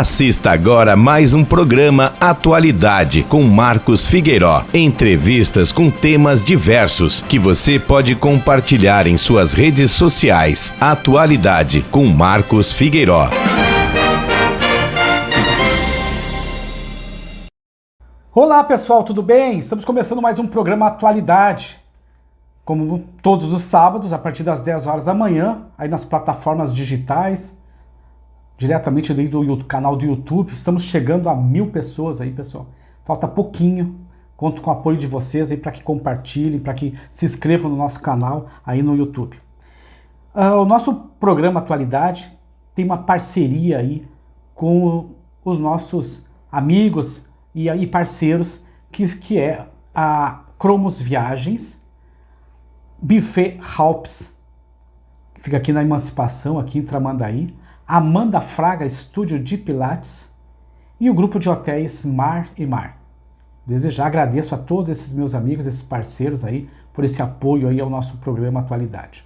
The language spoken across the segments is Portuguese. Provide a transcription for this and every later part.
Assista agora mais um programa Atualidade com Marcos Figueiró. Entrevistas com temas diversos que você pode compartilhar em suas redes sociais. Atualidade com Marcos Figueiró. Olá pessoal, tudo bem? Estamos começando mais um programa Atualidade. Como todos os sábados, a partir das 10 horas da manhã, aí nas plataformas digitais, diretamente do canal do YouTube. Estamos chegando a 1000 pessoas aí, pessoal. Falta pouquinho. Conto com o apoio de vocês aí para que compartilhem, para que se inscrevam no nosso canal aí no YouTube. O nosso programa Atualidade tem uma parceria aí com os nossos amigos e parceiros, que é a Cromos Viagens, Buffet Halps, que fica aqui na Emancipação, aqui em Tramandaí, Amanda Fraga Estúdio de Pilates e o grupo de hotéis Mar e Mar. Desejar, agradeço a todos esses meus amigos, esses parceiros aí, por esse apoio aí ao nosso programa Atualidade.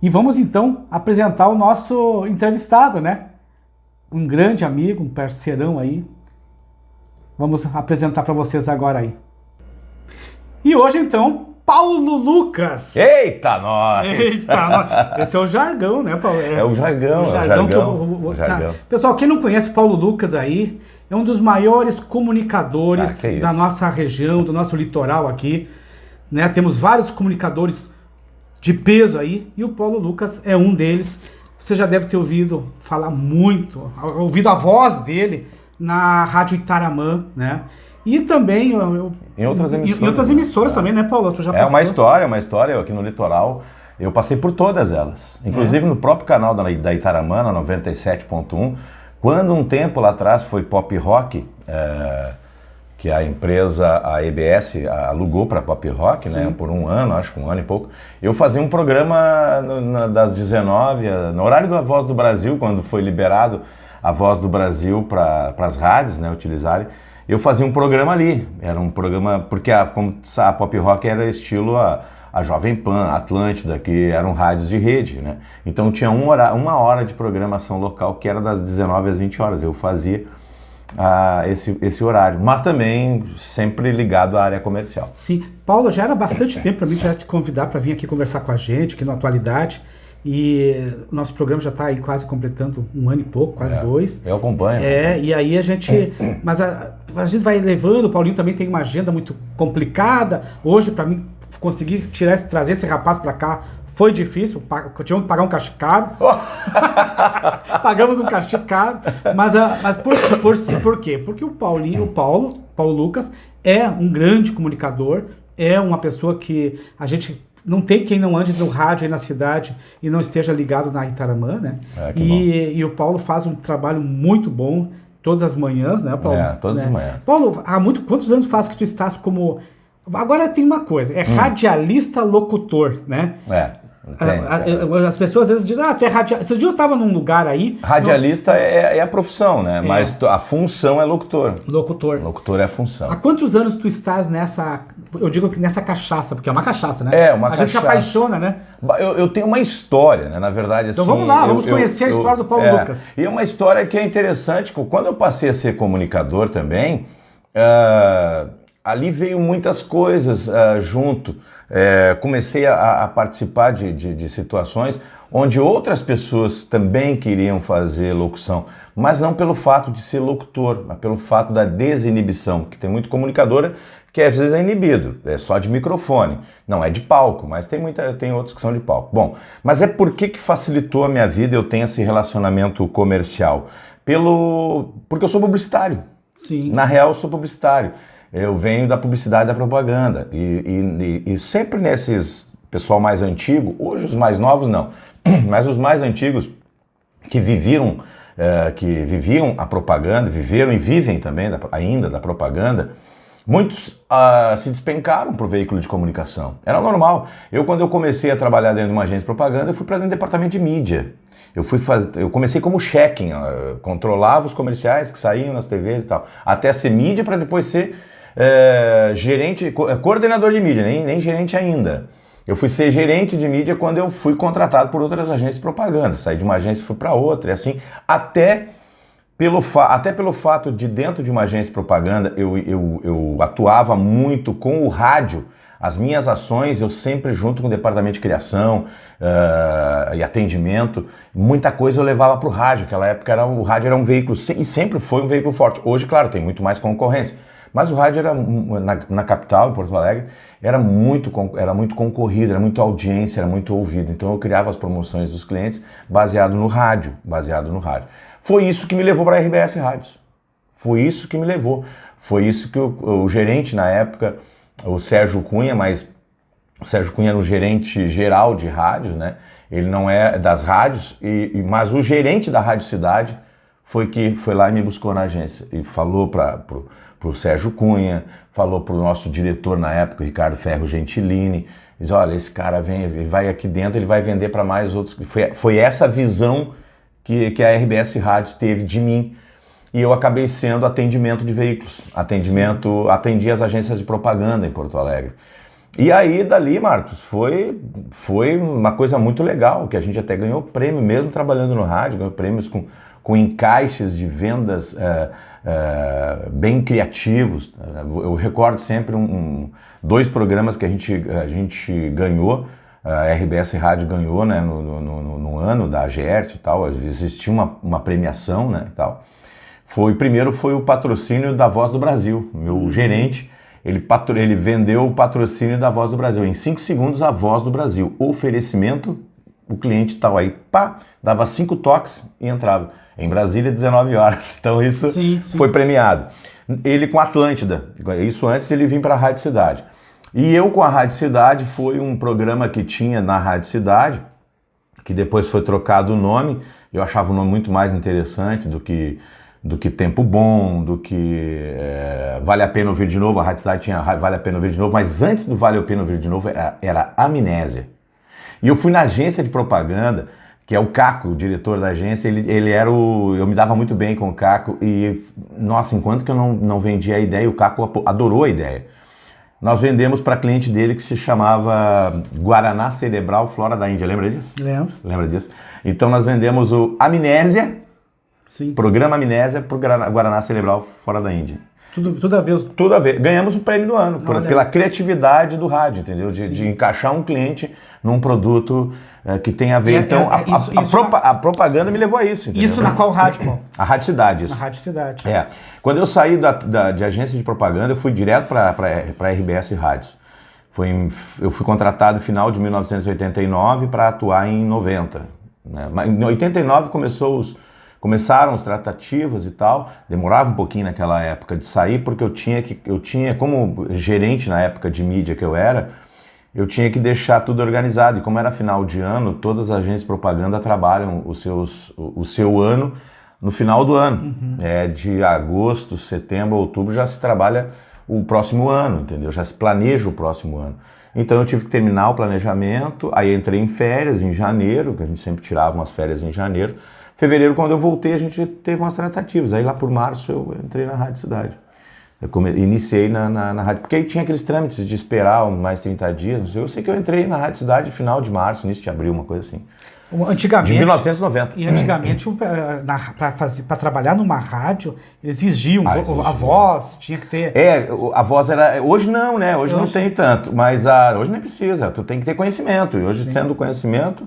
E vamos então apresentar o nosso entrevistado, né? Um grande amigo, um parceirão aí. Vamos apresentar para vocês agora aí. E hoje então, Paulo Lucas. Eita, nós! Esse é o jargão, né, Paulo? É o jargão. Pessoal, quem não conhece o Paulo Lucas aí, é um dos maiores comunicadores da nossa região, do nosso litoral aqui, né? Temos vários comunicadores de peso aí, e o Paulo Lucas é um deles. Você já deve ter ouvido falar muito, ouvido a voz dele na Rádio Itaramã, né? E também em outras emissoras. Em outras emissoras também, né, Paulo? Tu já passou? É uma história aqui no litoral. Eu passei por todas elas. Inclusive no próprio canal da Itaramã, na 97.1, quando um tempo lá atrás foi Pop Rock, que a empresa, a EBS, alugou para Pop Rock, né, por um ano, acho que um ano e pouco. Eu fazia um programa das 19, no horário da Voz do Brasil, quando foi liberado a Voz do Brasil para as rádios, né, utilizarem. Eu fazia um programa ali, era um programa, porque como a Pop Rock era estilo a Jovem Pan, a Atlântida, que eram rádios de rede, né? Então tinha uma hora de programação local que era das 19 às 20 horas, eu fazia esse horário, mas também sempre ligado à área comercial. Sim, Paulo, já era bastante tempo para mim já te convidar para vir aqui conversar com a gente, aqui no Atualidade. E o nosso programa já está aí quase completando um ano e pouco, quase 2. Eu acompanho. E aí a gente... Mas a gente vai levando, o Paulinho também tem uma agenda muito complicada. Hoje, para mim, conseguir trazer esse rapaz para cá foi difícil. Tivemos que pagar um cachê caro. Pagamos um cachê caro. Mas por quê? Porque o Paulo Lucas, é um grande comunicador, é uma pessoa que a gente... Não tem quem não ande no rádio aí na cidade e não esteja ligado na Itaramã, né? E o Paulo faz um trabalho muito bom todas as manhãs, né, Paulo? Todas as manhãs. Paulo, quantos anos faz que tu estás como... Agora tem uma coisa, radialista locutor, né? Tem. As pessoas às vezes dizem, tu é radialista. Esse dia eu estava num lugar aí... Radialista é a profissão, né? Mas a função é locutor. Locutor é a função. Há quantos anos tu estás nessa... Eu digo que nessa cachaça, porque é uma cachaça, né? Uma cachaça. A gente se apaixona, né? Eu tenho uma história, né? Na verdade, assim... Então vamos lá, vamos conhecer a história do Paulo Lucas. E é uma história que é interessante, quando eu passei a ser comunicador também, ali veio muitas coisas junto. Comecei a participar de situações onde outras pessoas também queriam fazer locução, mas não pelo fato de ser locutor, mas pelo fato da desinibição, que tem muito comunicador que às vezes é inibido, é só de microfone, não é de palco, mas tem outros que são de palco. Bom, mas por que facilitou a minha vida eu tenho esse relacionamento comercial? Porque eu sou publicitário. Sim. Na real, eu sou publicitário. Eu venho da publicidade e da propaganda. E sempre nesses pessoal mais antigo, hoje os mais novos não, mas os mais antigos que viviam a propaganda, viveram e vivem também ainda da propaganda, muitos se despencaram para o veículo de comunicação. Era normal. Quando eu comecei a trabalhar dentro de uma agência de propaganda, eu fui para dentro do departamento de mídia. Eu comecei como checking, controlava os comerciais que saíam nas TVs e tal, até ser mídia para depois ser gerente, coordenador de mídia, nem gerente ainda. Eu fui ser gerente de mídia quando eu fui contratado por outras agências de propaganda. Saí de uma agência e fui para outra, e assim, até Até pelo fato de dentro de uma agência de propaganda eu atuava muito com o rádio. As minhas ações eu sempre junto com o departamento de criação e atendimento, muita coisa eu levava para o rádio. Naquela época o rádio era um veículo, e sempre foi um veículo forte. Hoje, claro, tem muito mais concorrência. Mas o rádio era, na capital, em Porto Alegre, era muito concorrido, era muita audiência, era muito ouvido. Então eu criava as promoções dos clientes baseado no rádio. Foi isso que me levou para a RBS Rádios. Foi isso que me levou. Foi isso que o gerente na época, o Sérgio Cunha, mas o Sérgio Cunha era o gerente geral de rádios, né? Ele não é das rádios, mas o gerente da Rádio Cidade foi lá e me buscou na agência e falou pro Sérgio Cunha, falou pro nosso diretor na época, o Ricardo Ferro Gentilini, diz, olha, esse cara ele vai aqui dentro, ele vai vender para mais outros. Foi essa visão que a RBS Rádios teve de mim. E eu acabei sendo atendimento de veículos, atendi as agências de propaganda em Porto Alegre. E aí, dali, Marcos, foi uma coisa muito legal, que a gente até ganhou prêmio, mesmo trabalhando no rádio, ganhou prêmios com encaixes de vendas bem criativos. Eu recordo sempre dois programas que a gente ganhou, a RBS Rádio ganhou, né, no ano da AGERT e tal, existia uma premiação, né, e tal. Primeiro foi o patrocínio da Voz do Brasil. Meu gerente, ele vendeu o patrocínio da Voz do Brasil. Em 5 segundos, a Voz do Brasil. Oferecimento, o cliente estava aí, dava 5 toques e entrava. Em Brasília, 19 horas. Então isso foi premiado. Ele com a Atlântida. Isso antes ele vir para a Rádio Cidade. E eu com a Rádio Cidade, foi um programa que tinha na Rádio Cidade, que depois foi trocado o nome. Eu achava o nome muito mais interessante do que Tempo Bom, do que Vale a Pena Ouvir de Novo. A Rádio Cidade tinha Vale a Pena Ouvir de Novo, mas antes do Vale a Pena Ouvir de Novo era Amnésia. E eu fui na agência de propaganda, que é o Caco, o diretor da agência, eu me dava muito bem com o Caco e, nossa, enquanto que eu não vendia a ideia, o Caco adorou a ideia. Nós vendemos para cliente dele que se chamava Guaraná Cerebral Flora da Índia, lembra disso? Lembro. Lembra disso? Então nós vendemos o Amnésia, programa Amnésia para o Guaraná Cerebral Fora da Índia. Tudo a ver. Tudo a ver. Ganhamos o prêmio do ano, pela criatividade do rádio, entendeu? De encaixar um cliente num produto que tem a ver. Então, a propaganda me levou a isso, entendeu? Isso na qual rádio, Paulo? A Rádio Cidade, isso. Na Rádio Cidade. Quando eu saí de agência de propaganda, eu fui direto para a RBS Rádios. Eu fui contratado no final de 1989 para atuar em 90. Né? Em 89 começaram as tratativas e tal, demorava um pouquinho naquela época de sair, porque eu tinha como gerente na época de mídia que eu tinha que deixar tudo organizado, e como era final de ano, todas as agências de propaganda trabalham o seu ano no final do ano. De agosto, setembro, outubro já se trabalha o próximo ano, entendeu? Já se planeja o próximo ano. Então eu tive que terminar o planejamento, aí entrei em férias em janeiro, que a gente sempre tirava umas férias em janeiro. Fevereiro, quando eu voltei, a gente teve umas tratativas. Aí lá por março eu entrei na Rádio Cidade. Iniciei na rádio, porque aí tinha aqueles trâmites de esperar mais 30 dias, não sei. Eu sei que eu entrei na Rádio Cidade final de março, início de abril, uma coisa assim. Antigamente, de 1990. E antigamente, para trabalhar numa rádio, eles exigiam a voz, tinha que ter... A voz era... Hoje não, né? Hoje não tem tanto, mas hoje nem precisa, tu tem que ter conhecimento. E hoje, sendo conhecimento,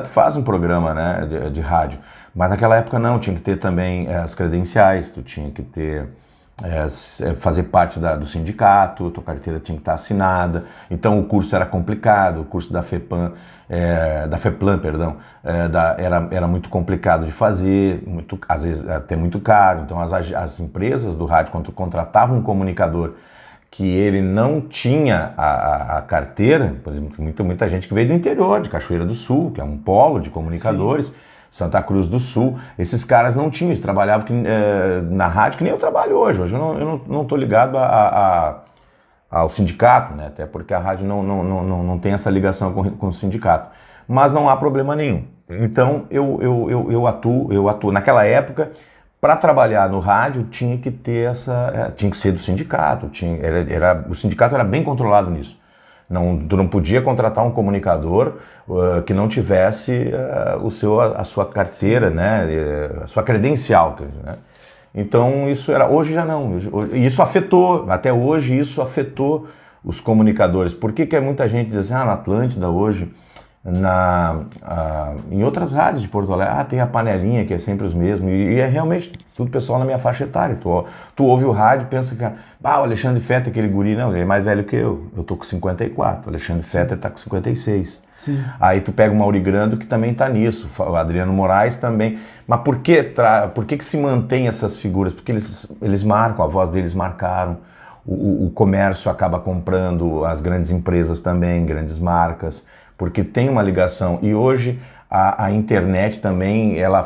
tu faz um programa, né, de rádio. Mas naquela época não, tinha que ter também as credenciais, tu tinha que ter... fazer parte do sindicato, tua carteira tinha que estar assinada, então o curso era complicado, o curso da FEPLAN, era muito complicado de fazer, às vezes até muito caro. Então as empresas do rádio, quando contratavam um comunicador que ele não tinha a carteira, por exemplo, muita gente que veio do interior, de Cachoeira do Sul, que é um polo de comunicadores, Santa Cruz do Sul, esses caras não tinham, eles trabalhavam na rádio que nem eu trabalho hoje. Hoje eu não estou ligado ao sindicato, né? Até porque a rádio não tem essa ligação com o sindicato. Mas não há problema nenhum. Então eu atuo. Naquela época, para trabalhar no rádio, tinha que ter tinha que ser do sindicato. O sindicato era bem controlado nisso. Tu não podia contratar um comunicador que não tivesse a sua carteira, né? A sua credencial. Né? Então isso era. Hoje já não. Isso afetou, até hoje isso afetou os comunicadores. Por que muita gente diz assim, na Atlântida hoje, em outras rádios de Porto Alegre, tem a panelinha que é sempre os mesmos, e é realmente tudo pessoal na minha faixa etária. Tu ouve o rádio e pensa que o Alexandre Fetter, aquele guri, não, ele é mais velho que eu tô com 54, o Alexandre Fetter tá com 56. Sim. Aí tu pega o Mauri Grando, que também tá nisso, o Adriano Moraes também. Mas por que se mantém essas figuras? Porque eles marcam, a voz deles marcaram. O comércio acaba comprando, as grandes empresas também, grandes marcas, porque tem uma ligação. E hoje a internet também, ela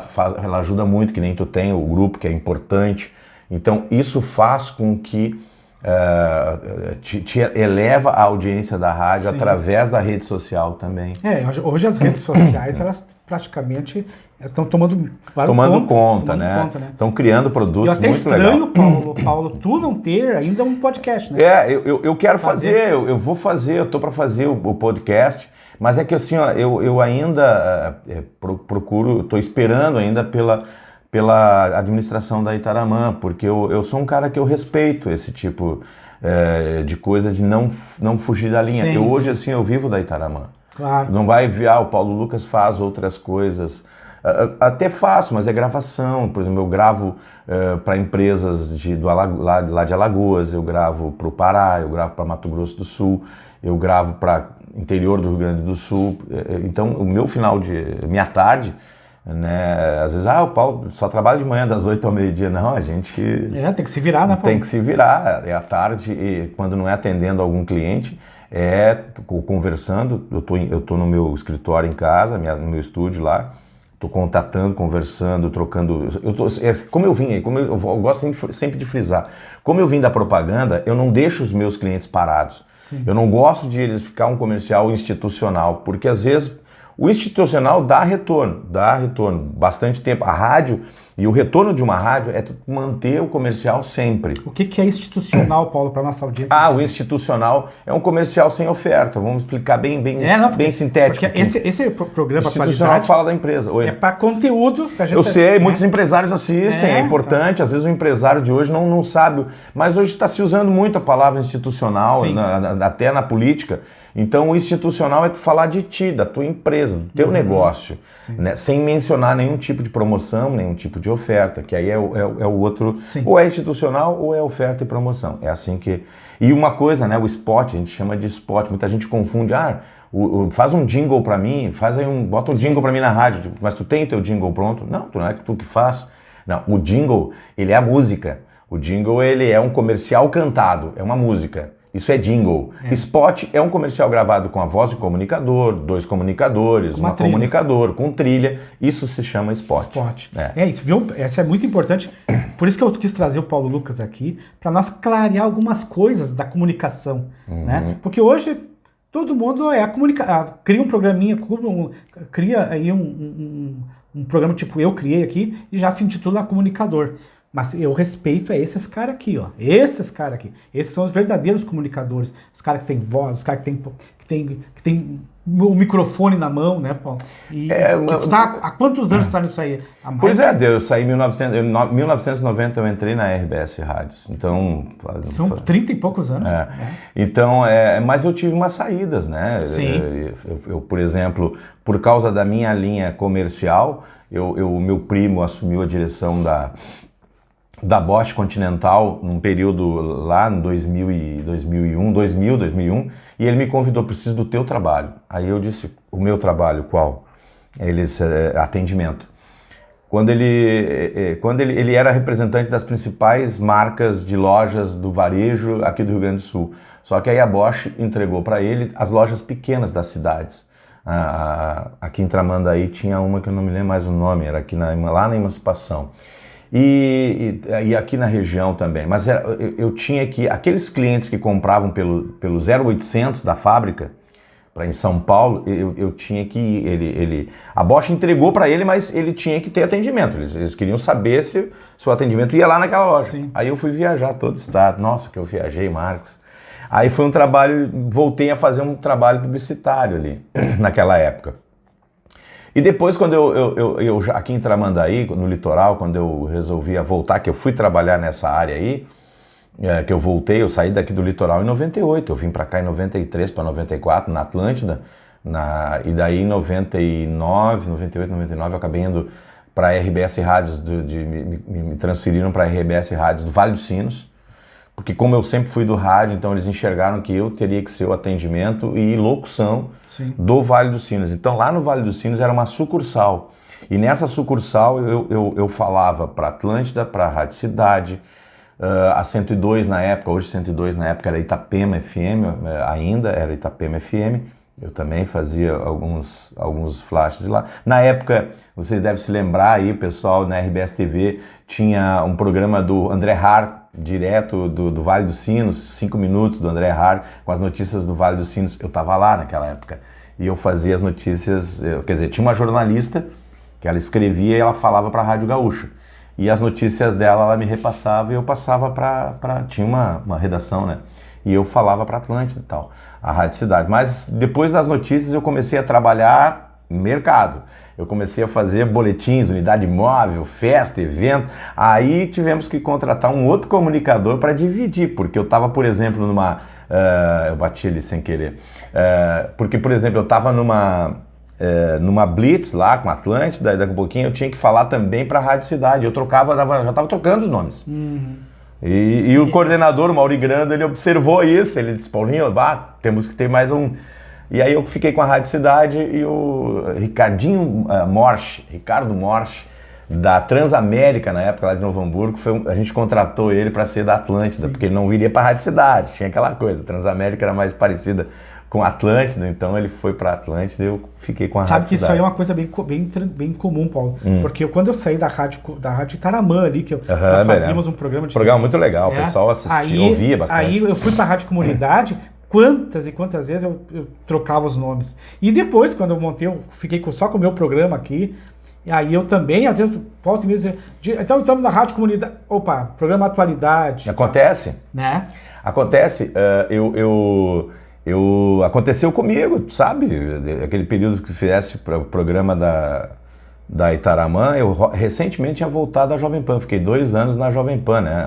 ajuda muito, que nem tu tem o grupo, que é importante. Então isso faz com que te eleva a audiência da rádio. Sim. Através da rede social também. Hoje as redes sociais, elas praticamente estão tomando conta, né? Estão criando produtos muito legais. E até estranho, Paulo, tu não ter ainda um podcast, né? Eu quero fazer, eu vou fazer, eu tô para fazer o podcast, mas é que assim, eu ainda procuro, estou esperando ainda pela administração da Itaramã, porque eu sou um cara que eu respeito esse tipo de coisa, de não fugir da linha. Sim, hoje, assim, eu vivo da Itaramã. Claro. Não vai ver, o Paulo Lucas faz outras coisas. Até faço, mas é gravação. Por exemplo, eu gravo para empresas lá de Alagoas, eu gravo para o Pará, eu gravo para Mato Grosso do Sul, eu gravo para interior do Rio Grande do Sul. Então, o meu minha tarde, né? Às vezes, o Paulo só trabalha de manhã das 8 ao meio-dia. Não, a gente... tem que se virar, né, Paulo? Tem que se virar. É à tarde, e quando não é atendendo algum cliente, conversando. Eu tô no meu escritório em casa, no meu estúdio lá, tô contatando, conversando, trocando. Como eu gosto sempre de frisar, como eu vim da propaganda, eu não deixo os meus clientes parados. Sim. Eu não gosto de eles ficar um comercial institucional, porque às vezes o institucional dá retorno bastante tempo. A rádio, e o retorno de uma rádio é manter o comercial sempre. O que é institucional, Paulo, para nossa audiência? O institucional é um comercial sem oferta. Vamos explicar bem sintético. Porque esse programa... O institucional fala da empresa. Oi. É para conteúdo. Que a gente eu sei, muitos empresários assistem, é importante. Tá. Às vezes o empresário de hoje não sabe, mas hoje está se usando muito a palavra institucional, até na política. Então o institucional é tu falar de ti, da tua empresa, do teu negócio, né? Sem mencionar nenhum tipo de promoção, nenhum tipo de oferta, que aí é o outro. Sim. Ou é institucional ou é oferta e promoção. É assim que... E uma coisa, né? O spot, a gente chama de spot, muita gente confunde, faz um jingle pra mim, bota um jingle pra mim na rádio, mas tu tem o teu jingle pronto? Não, não é tu que faz. Não, o jingle, ele é a música. O jingle, ele é um comercial cantado, é uma música. Isso é jingle. Spot é um comercial gravado com a voz de comunicador, 2 comunicadores, uma comunicador, com trilha. Isso se chama spot. Isso, viu? Essa é muito importante. Por isso que eu quis trazer o Paulo Lucas aqui, para nós clarear algumas coisas da comunicação. Né? Porque hoje todo mundo cria um programinha, cria aí um programa tipo eu criei aqui e já se intitula comunicador. Mas eu respeito esses caras aqui, ó. Esses caras aqui. Esses são os verdadeiros comunicadores. Os caras que têm voz, os caras que têm o microfone na mão, né, Paulo? Há quantos anos tu tá nisso aí? Pois eu saí em 1990, eu entrei na RBS Rádios. Então... São 30 e poucos anos. Então, mas eu tive umas saídas, né? Sim. Eu, por exemplo, por causa da minha linha comercial, o meu primo assumiu a direção da Bosch Continental, num período lá em 2001, e ele me convidou, preciso do teu trabalho. Aí eu disse, o meu trabalho, qual? Atendimento. Quando ele era representante das principais marcas de lojas do varejo aqui do Rio Grande do Sul. Só que aí a Bosch entregou para ele as lojas pequenas das cidades. Aqui em Tramandaí tinha uma que eu não me lembro mais o nome, era aqui lá na Emancipação. E aqui na região também, mas eu tinha que, aqueles clientes que compravam pelo 0800 da fábrica, em São Paulo, eu tinha que ir, a Bosch entregou para ele, mas ele tinha que ter atendimento, eles queriam saber se o atendimento ia lá naquela loja. Sim. Aí eu fui viajar todo o estado, nossa que eu viajei, Marcos. Aí foi um trabalho, voltei a fazer um trabalho publicitário ali, naquela época. E depois, quando eu aqui em Tramandaí, no litoral, quando eu resolvi voltar, que eu fui trabalhar nessa área aí, que eu voltei, eu saí daqui do litoral em 98, eu vim para cá em 93 para 94, na Atlântida, e daí em 99, 98, 99 eu acabei indo para a RBS Rádios, me transferiram para a RBS Rádios do Vale dos Sinos, porque como eu sempre fui do rádio, então eles enxergaram que eu teria que ser o atendimento e locução Sim. do Vale dos Sinos. Então lá no Vale dos Sinos era uma sucursal, e nessa sucursal eu falava para Atlântida, para a Rádio Cidade, a 102 na época, hoje 102 na época era Itapema FM, ainda era Itapema FM, eu também fazia alguns flashes lá. Na época, vocês devem se lembrar aí, pessoal, na RBS TV tinha um programa do André Hart, direto do Vale dos Sinos, 5 minutos do André Hart, com as notícias do Vale dos Sinos. Eu estava lá naquela época e eu fazia as notícias, quer dizer, tinha uma jornalista que ela escrevia e ela falava para a Rádio Gaúcha. E as notícias dela, ela me repassava e eu passava para... Tinha uma redação, né? E eu falava para Atlântida e tal, a Rádio Cidade. Mas depois das notícias eu comecei a trabalhar mercado. Eu comecei a fazer boletins, unidade móvel, festa, evento. Aí tivemos que contratar um outro comunicador para dividir, porque eu estava, por exemplo, numa... eu bati ali sem querer. Porque, por exemplo, eu estava numa Blitz lá com a Atlântida, e daqui a pouquinho eu tinha que falar também para a Rádio Cidade. Eu já estava trocando os nomes. Uhum. E o coordenador, o Mauri Grando, ele observou isso, ele disse, Paulinho, temos que ter mais um... E aí eu fiquei com a Rádio Cidade e o Ricardo Morsch, da Transamérica, na época lá de Novo Hamburgo, a gente contratou ele para ser da Atlântida, porque ele não viria para a Rádio Cidade, tinha aquela coisa, Transamérica era mais parecida com a Atlântida, então ele foi para a Atlântida e eu fiquei com a Rádio Cidade. Sabe que isso aí é uma coisa bem comum, Paulo, porque quando eu saí da rádio Itaramã ali, que nós fazíamos um programa de... Programa muito legal, o pessoal assistia, ouvia bastante. Aí eu fui para a Rádio Comunidade, quantas e quantas vezes eu trocava os nomes. E depois, quando eu montei, eu fiquei só com o meu programa aqui, e aí eu também, às vezes, volto e me dizer, então estamos na Rádio Comunidade, programa Atualidade. Acontece. Né? Acontece, aconteceu comigo, sabe? Aquele período que fizesse o programa da Itaramã, eu recentemente tinha voltado à Jovem Pan, fiquei 2 anos na Jovem Pan, né?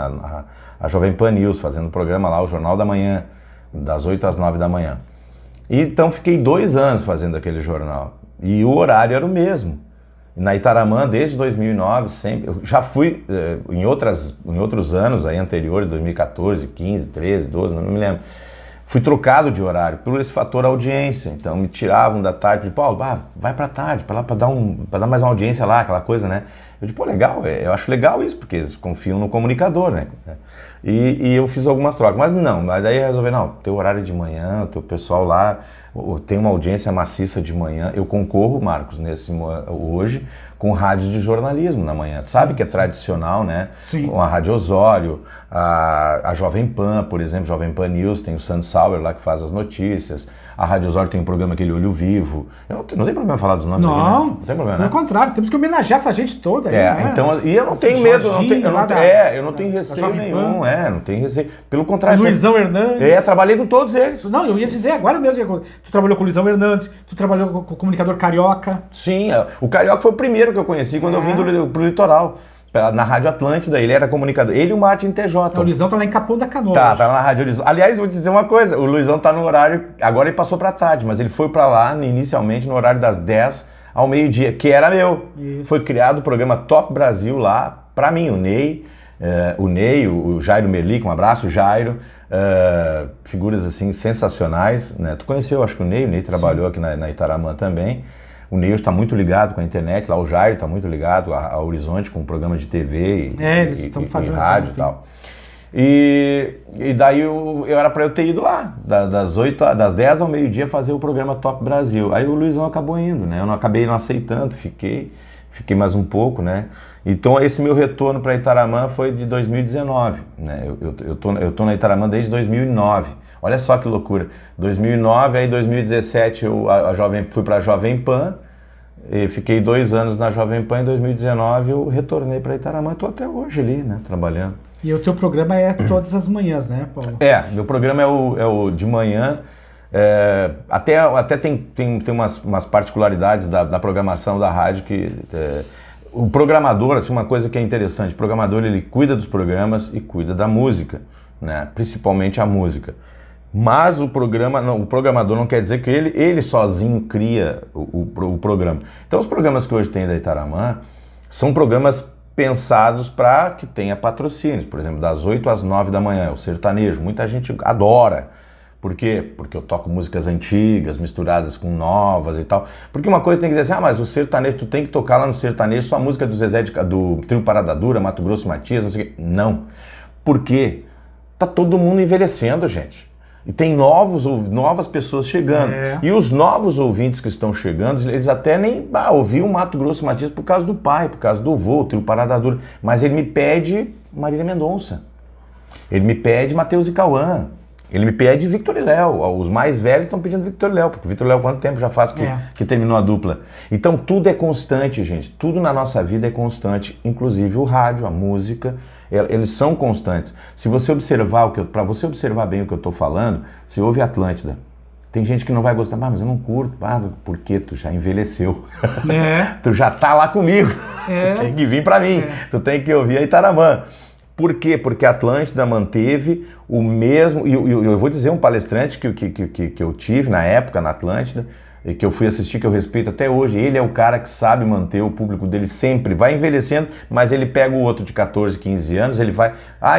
A Jovem Pan News, fazendo o programa lá, o Jornal da Manhã, das 8 às 9 da manhã. E, então fiquei 2 anos fazendo aquele jornal, e o horário era o mesmo. Na Itaramã, desde 2009, sempre, eu já fui em outros anos aí anteriores, 2014, 15, 13, 12, não me lembro. Fui trocado de horário por esse fator audiência, então me tiravam da tarde, Paulo, vai pra tarde, pra lá pra dar mais uma audiência lá, aquela coisa, né? Eu digo, legal, eu acho legal isso, porque eles confiam no comunicador, né? E eu fiz algumas trocas, mas daí eu resolvi, teu horário de manhã, teu pessoal lá, tem uma audiência maciça de manhã, eu concorro, Marcos, hoje, com rádio de jornalismo na manhã, sabe que é tradicional, né? Sim. Com a Rádio Osório, a Jovem Pan, por exemplo, Jovem Pan News, tem o Santos Sauer lá que faz as notícias, a Rádio Osório tem um programa, aquele Olho Vivo, não tem problema falar dos nomes aqui, né? Não tem problema, né? Pelo contrário, temos que homenagear essa gente toda aí, né? Então, e eu não tenho medo, eu não tenho receio nenhum, não tenho receio, pelo contrário. Luizão Hernandes. Trabalhei com todos eles. Não, eu ia dizer agora mesmo, tu trabalhou com o Luizão Hernandes, tu trabalhou com o comunicador Carioca. Sim, o Carioca foi o primeiro que eu conheci quando eu vim pro litoral. Na Rádio Atlântida, ele era comunicador. Ele e o Martin TJ. O Luizão tá lá em Capão da Canoa. Tá na Rádio Luizão. Aliás, vou dizer uma coisa, o Luizão tá no horário, agora ele passou pra tarde, mas ele foi pra lá inicialmente no horário das 10 ao meio-dia, que era meu. Isso. Foi criado o programa Top Brasil lá, pra mim, o Ney, o Jairo Merlic, um abraço, Jairo, figuras assim sensacionais, né? Tu conheceu, acho que o Ney trabalhou aqui na Itaramã também. O Ney está muito ligado com a internet, lá o Jairo está muito ligado a Horizonte com o programa de TV eles estão fazendo rádio e tal. E daí era para eu ter ido lá, das 10 ao meio-dia fazer o programa Top Brasil. Aí o Luizão acabou indo, né? Eu acabei não aceitando, fiquei mais um pouco, né? Então esse meu retorno para Itaramã foi de 2019, né? Eu tô na Itaramã desde 2009. Olha só que loucura. 2009, aí 2017 fui para a Jovem Pan, E fiquei 2 anos na Jovem Pan. Em 2019 eu retornei para Itarumã. Estou até hoje ali, né, trabalhando. E o teu programa é todas as manhãs, né, Paulo? Meu programa é o de manhã. Até tem umas particularidades da programação da rádio que... o programador, assim, uma coisa que é interessante, o programador ele cuida dos programas e cuida da música, né? Principalmente a música. Mas o programador não quer dizer que ele sozinho cria o programa. Então os programas que hoje tem da Itarumã são programas pensados para que tenha patrocínios. Por exemplo, das 8 às 9 da manhã, o sertanejo, muita gente adora. Por quê? Porque eu toco músicas antigas, misturadas com novas e tal. Porque uma coisa tem que dizer assim, mas o sertanejo, tu tem que tocar lá no sertanejo só a música do Zezé, do Trio Parada Dura, Mato Grosso Matias, não sei o quê. Não. Por quê? Tá todo mundo envelhecendo, gente. E tem novas pessoas chegando. E os novos ouvintes que estão chegando, eles até nem ouviam Mato Grosso Matias por causa do pai, por causa do vô, o Trio Parada Dura. Mas ele me pede Marília Mendonça. Ele me pede Matheus e Cauã. Ele me pede Victor e Léo. Os mais velhos estão pedindo Victor e Léo, porque Victor e Léo quanto tempo já faz que terminou a dupla? Então tudo é constante, gente. Tudo na nossa vida é constante, inclusive o rádio, a música, eles são constantes. Se você observar para você observar bem o que eu estou falando, você ouve Atlântida. Tem gente que não vai gostar, mas eu não curto. Porque tu já envelheceu. Tu já tá lá comigo. Tu tem que vir para mim. Tu tem que ouvir a Itarumã. Por quê? Porque a Atlântida manteve o mesmo... E eu vou dizer um palestrante que eu tive na época na Atlântida, e que eu fui assistir, que eu respeito até hoje. Ele é o cara que sabe manter o público dele sempre. Vai envelhecendo, mas ele pega o outro de 14, 15 anos, ele vai...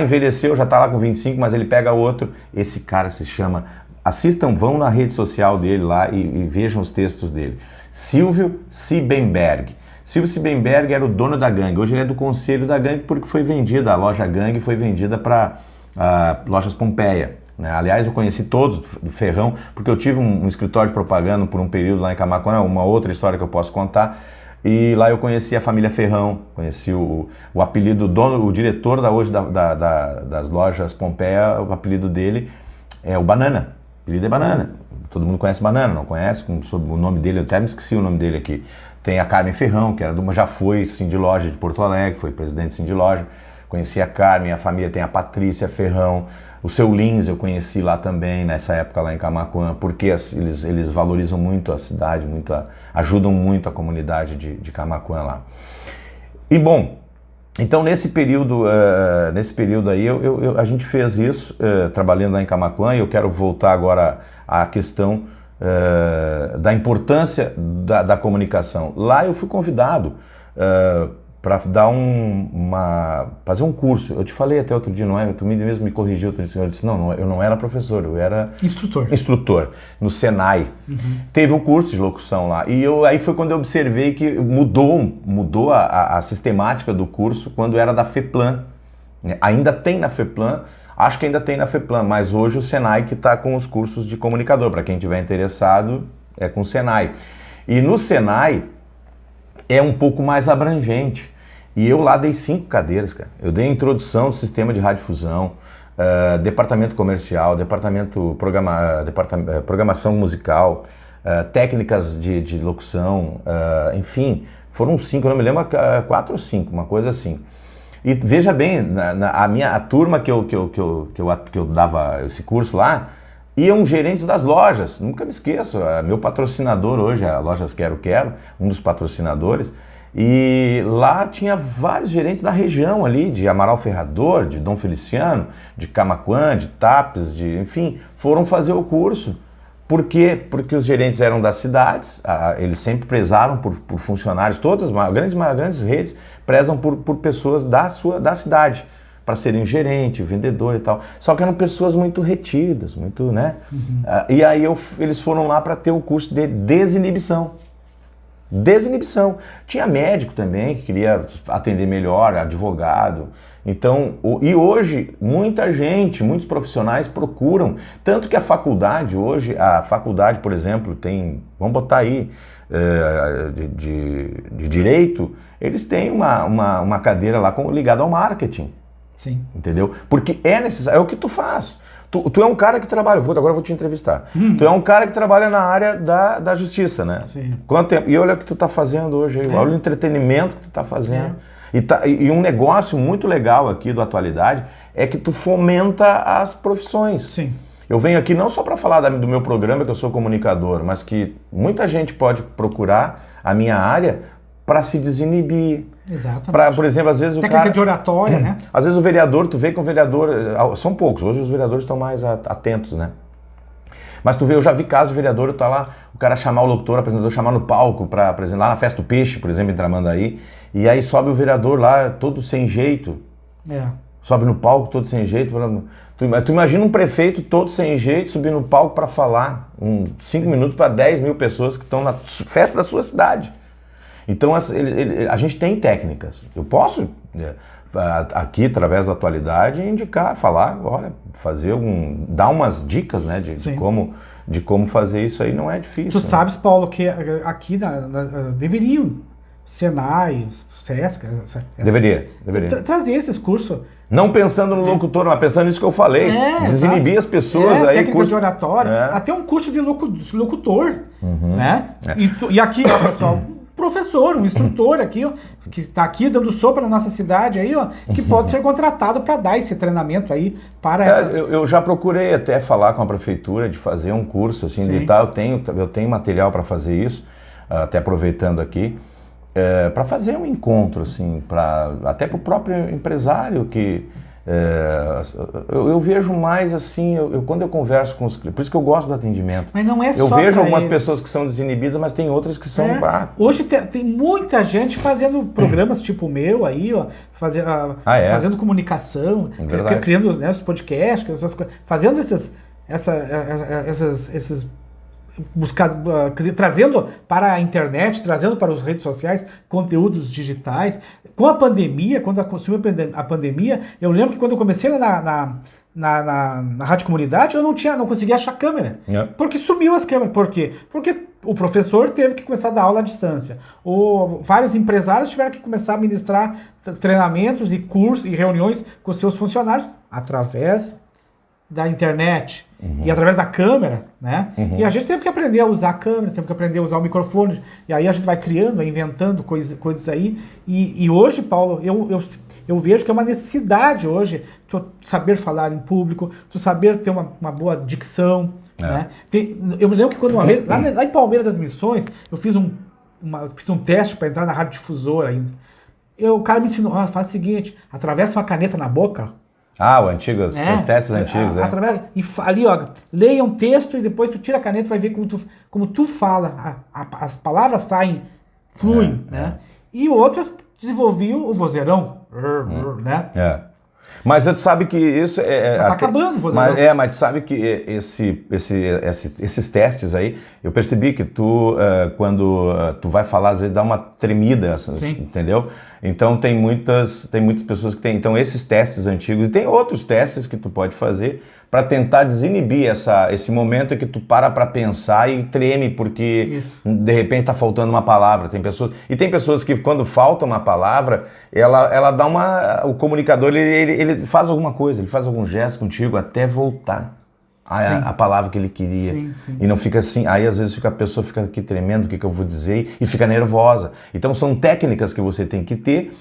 envelheceu, já tá lá com 25, mas ele pega outro. Esse cara se chama... Assistam, vão na rede social dele lá e vejam os textos dele. Silvio Siebenberg. Silvio Siebenberg era o dono da gangue. Hoje ele é do conselho da gangue porque foi vendida, a loja gangue foi vendida para Lojas Pompeia. Né? Aliás, eu conheci todos do Ferrão, porque eu tive um escritório de propaganda por um período lá em Camaquã, uma outra história que eu posso contar. E lá eu conheci a família Ferrão, conheci o apelido, o diretor das Lojas Pompeia, o apelido dele é o Banana. O apelido é Banana. Todo mundo conhece Banana, não conhece? Sob o nome dele, eu até me esqueci o nome dele aqui. Tem a Carmen Ferrão, que já foi Cindy Loja de Porto Alegre, foi presidente de Cindy Loja. Conheci a Carmen, a família tem a Patrícia Ferrão. O seu Lins eu conheci lá também, nessa época lá em Camaquã, porque eles valorizam muito a cidade, ajudam muito a comunidade de Camaquã lá. E bom, então nesse período aí a gente fez isso, trabalhando lá em Camaquã, e eu quero voltar agora à questão da importância da comunicação. Lá eu fui convidado para dar fazer um curso. Eu te falei até outro dia, não é? Tu mesmo me corrigiu, eu disse, não, eu não era professor, eu era instrutor no Senai. Teve um curso de locução lá, e aí foi quando eu observei que mudou a sistemática do curso quando era da FEPLAN. Ainda tem na FEPLAN, acho que ainda tem na FEPLAN, mas hoje o Senai que está com os cursos de comunicador. Para quem estiver interessado, é com o Senai. E no Senai é um pouco mais abrangente. E eu lá dei 5 cadeiras, cara. Eu dei a introdução do sistema de radiodifusão, departamento comercial, programação musical, técnicas de locução, enfim, foram 5, eu não me lembro, 4 ou 5, uma coisa assim. E veja bem, a turma que eu dava esse curso lá, iam gerentes das lojas, nunca me esqueço, meu patrocinador hoje, a Lojas Quero, um dos patrocinadores, e lá tinha vários gerentes da região ali, de Amaral Ferrador, de Dom Feliciano, de Camaquã, de Tapes, enfim, foram fazer o curso. Por quê? Porque os gerentes eram das cidades, eles sempre prezaram por funcionários, todas grandes redes prezam por pessoas da cidade, para serem gerente, vendedor e tal. Só que eram pessoas muito retidas, muito, né? E aí eles foram lá para ter o curso de desinibição. Tinha médico também que queria atender melhor, advogado. Então, e hoje muitos profissionais procuram, tanto que a faculdade hoje, por exemplo, tem, vamos botar aí, de direito, eles têm uma cadeira lá ligada ao marketing. Sim. Entendeu? Porque é necessário, é o que tu faz. Tu é um cara que trabalha, agora eu vou te entrevistar. Tu é um cara que trabalha na área da justiça, né? Sim. Quanto tempo? E olha o que tu tá fazendo hoje aí, olha o entretenimento que tu tá fazendo. E um negócio muito legal aqui do Atualidade é que tu fomenta as profissões. Sim. Eu venho aqui não só para falar do meu programa, que eu sou comunicador, mas que muita gente pode procurar a minha área para se desinibir. Exatamente. Por exemplo, às vezes técnica de oratória, né? Às vezes o vereador, tu vê que um vereador... São poucos, hoje os vereadores estão mais atentos, né? Mas tu vê, eu já vi casos de vereador, tá lá, o cara chamar o locutor, o apresentador, chamar no palco para apresentar, lá na Festa do Peixe, por exemplo, em Tramandaí, e aí sobe o vereador lá, todo sem jeito. Sobe no palco, todo sem jeito. Tu imagina um prefeito todo sem jeito subir no palco para falar 5 minutos para 10 mil pessoas que estão na festa da sua cidade. Então a gente tem técnicas. Eu posso, aqui, através da Atualidade, indicar, falar, olha, dar umas dicas, né, de como fazer isso aí, não é difícil. Tu sabes, Paulo, que aqui deveriam, Senai, Sesc... Deveria. Trazer esses cursos. Não pensando no locutor, mas pensando nisso que eu falei. Desinibir as pessoas aí. Técnica de oratória, até um curso de locutor, né? E aqui, ó, pessoal, professor, um instrutor aqui, ó, que está aqui dando sopa na nossa cidade aí, ó, que pode ser contratado para dar esse treinamento aí para eu já procurei até falar com a prefeitura de fazer um curso assim, de tal. Eu tenho material para fazer isso, até aproveitando aqui, para fazer um encontro assim, até para o próprio empresário que eu vejo mais assim, quando eu converso com os clientes, por isso que eu gosto do atendimento. Mas não é só eu vejo algumas eles. Pessoas que são desinibidas, mas tem outras que são... Hoje tem muita gente fazendo programas tipo o meu aí, ó, fazendo comunicação, criando, né, os podcasts, essas coisas, fazendo esses trazendo para a internet, trazendo para as redes sociais conteúdos digitais. Com a pandemia, quando assumiu a pandemia, eu lembro que quando eu comecei lá na Rádio Comunidade, eu não conseguia achar câmera. Porque sumiu as câmeras. Por quê? Porque o professor teve que começar a dar aula à distância. Vários empresários tiveram que começar a ministrar treinamentos e cursos e reuniões com seus funcionários através da internet e através da câmera, né? E a gente teve que aprender a usar a câmera, teve que aprender a usar o microfone, e aí a gente vai criando, vai inventando coisas aí, e hoje, Paulo, eu vejo que é uma necessidade hoje tu saber falar em público, tu saber ter uma boa dicção, né? Eu me lembro que quando uma vez, lá em Palmeiras das Missões, eu fiz um teste para entrar na rádio difusora ainda. O cara me ensinou, faz o seguinte, atravessa uma caneta na boca. Os testes antigos. E ali, ó, leia um texto e depois tu tira a caneta e vai ver como tu fala. As palavras saem, fluem, né? E outras desenvolviam o vozeirão, né? Mas tu sabe que isso tá acabando o vozeirão. Mas tu sabe que esses testes aí, eu percebi que tu, quando tu vai falar, às vezes dá uma tremida, entendeu? Então tem muitas pessoas que tem. Então esses testes antigos, e tem outros testes que tu pode fazer para tentar desinibir esse momento em que tu para pensar e treme porque de repente está faltando uma palavra. Tem pessoas que quando falta uma palavra, ela dá o comunicador ele faz alguma coisa, ele faz algum gesto contigo até voltar a palavra que ele queria. E não fica assim, aí às vezes a pessoa fica aqui tremendo, o que eu vou dizer, e fica nervosa. Então são técnicas que você tem que ter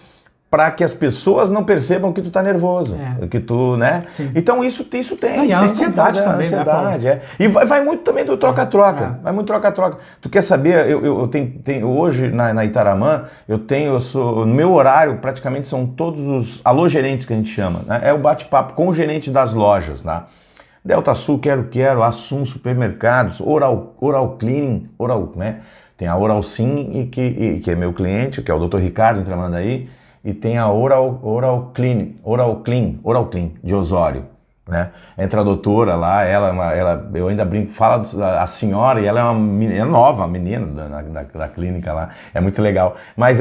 para que as pessoas não percebam que tu tá nervoso, que tu, né? Então isso tem. E a ansiedade também, né? E vai muito também do troca-troca, vai muito troca-troca. Tu quer saber, eu tenho hoje na Itaramã, no meu horário praticamente são todos os alô-gerentes que a gente chama, né? É o bate-papo com o gerente das lojas, né? Delta Sul, Quero, Assum, Supermercados, Oral Cleaning, né? Tem a Oral Sim, que é meu cliente, que é o Dr. Ricardo em Tramandaí, e tem a Oral Clean, de Osório, né? Entra a doutora lá, eu ainda brinco, fala a senhora, e ela é uma menina nova, menina da clínica lá, é muito legal. Mas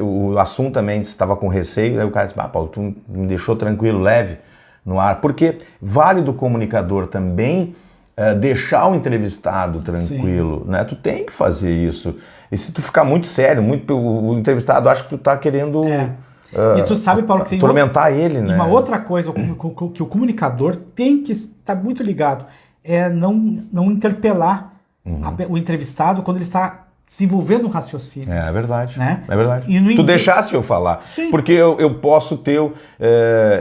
o assunto também estava com receio, aí o cara disse, Paulo, tu me deixou tranquilo, leve no ar, porque vale do comunicador também deixar o entrevistado tranquilo, né? Tu tem que fazer isso. E se tu ficar muito sério, o entrevistado acha que tu tá querendo E tu sabe, Paulo, que tem atormentar ele, né? Uma outra coisa que o comunicador tem que estar muito ligado é não interpelar o entrevistado quando ele está se envolvendo no raciocínio. É verdade, né? É verdade. E tu deixaste eu falar, Sim. Porque eu posso ter,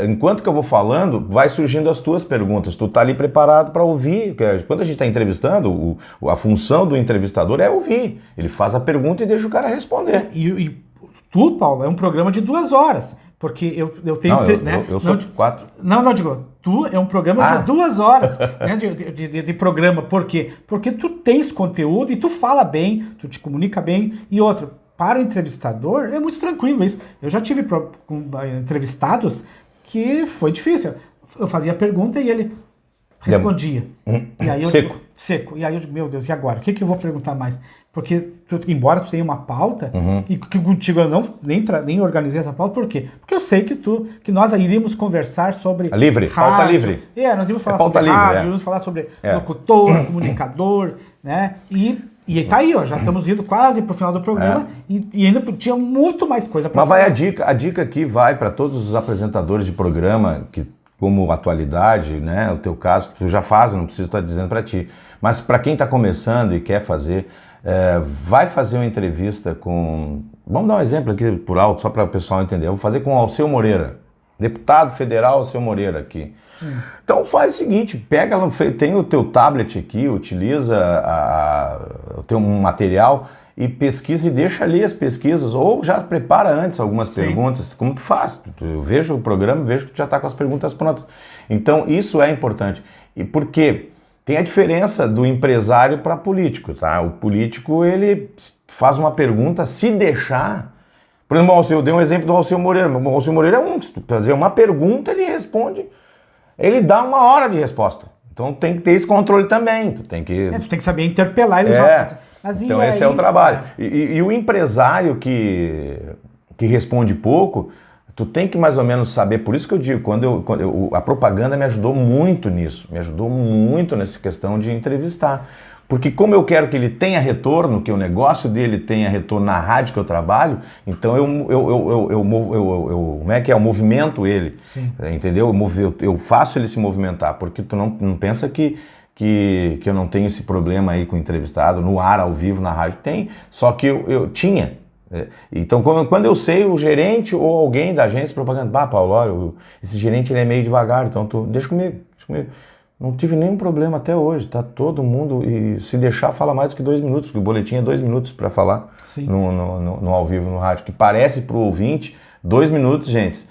enquanto que eu vou falando, vai surgindo as tuas perguntas, tu tá ali preparado para ouvir, quando a gente está entrevistando, a função do entrevistador é ouvir, ele faz a pergunta e deixa o cara responder. E tu, Paulo, é um programa de 2 horas, porque eu tenho... Eu sou 4. Não, digo, tu é um programa de 2 horas né, de programa. Por quê? Porque tu tens conteúdo e tu fala bem, tu te comunica bem. E outra, para o entrevistador é muito tranquilo isso. Eu já tive entrevistados que foi difícil. Eu fazia a pergunta e ele respondia. E aí seco. E aí eu digo, meu Deus, e agora? O que eu vou perguntar mais? Porque, embora tu tenha uma pauta, e que contigo eu nem organizei essa pauta, por quê? Porque eu sei que nós iríamos conversar sobre livre, rádio, pauta livre. Nós íamos falar sobre rádio, íamos falar sobre locutor, comunicador, né? E tá aí, ó, já estamos indo quase pro final do programa e ainda tinha muito mais coisa para falar. Mas a dica aqui vai para todos os apresentadores de programa que como atualidade, né? O teu caso, tu já faz, não preciso estar dizendo para ti. Mas para quem está começando e quer fazer, vai fazer uma entrevista com... Vamos dar um exemplo aqui por alto, só para o pessoal entender. Eu vou fazer com o Alceu Moreira, deputado federal Alceu Moreira aqui. Então faz o seguinte, tem o teu tablet aqui, utiliza o teu material e pesquisa e deixa ali as pesquisas, ou já prepara antes algumas perguntas, como tu faz. Eu vejo o programa, vejo que tu já está com as perguntas prontas. Então isso é importante. E por quê? Tem a diferença do empresário para político, tá? O político, ele faz uma pergunta, se deixar... Por exemplo, eu dei um exemplo do Alceu Moreira. O Alceu Moreira se tu fazer uma pergunta, ele responde, ele dá 1 hora de resposta. Então tem que ter esse controle também. Tu tem que saber interpelar ele. Então esse é o trabalho. E o empresário que responde pouco, tu tem que mais ou menos saber, por isso que eu digo, a propaganda me ajudou muito nisso, me ajudou muito nessa questão de entrevistar. Porque como eu quero que ele tenha retorno, que o negócio dele tenha retorno na rádio que eu trabalho, então como é que é? Eu movimento ele, entendeu? Eu faço ele se movimentar, porque tu não pensa que eu não tenho esse problema aí com o entrevistado, no ar, ao vivo, na rádio, tem, só que eu tinha. Então quando eu sei, o gerente ou alguém da agência de propaganda, Paulo, olha, esse gerente ele é meio devagar, então deixa comigo. Não tive nenhum problema até hoje, tá todo mundo, e se deixar fala mais do que 2 minutos, porque o boletim é 2 minutos para falar no ao vivo, no rádio, que parece pro ouvinte 2 minutos, gente,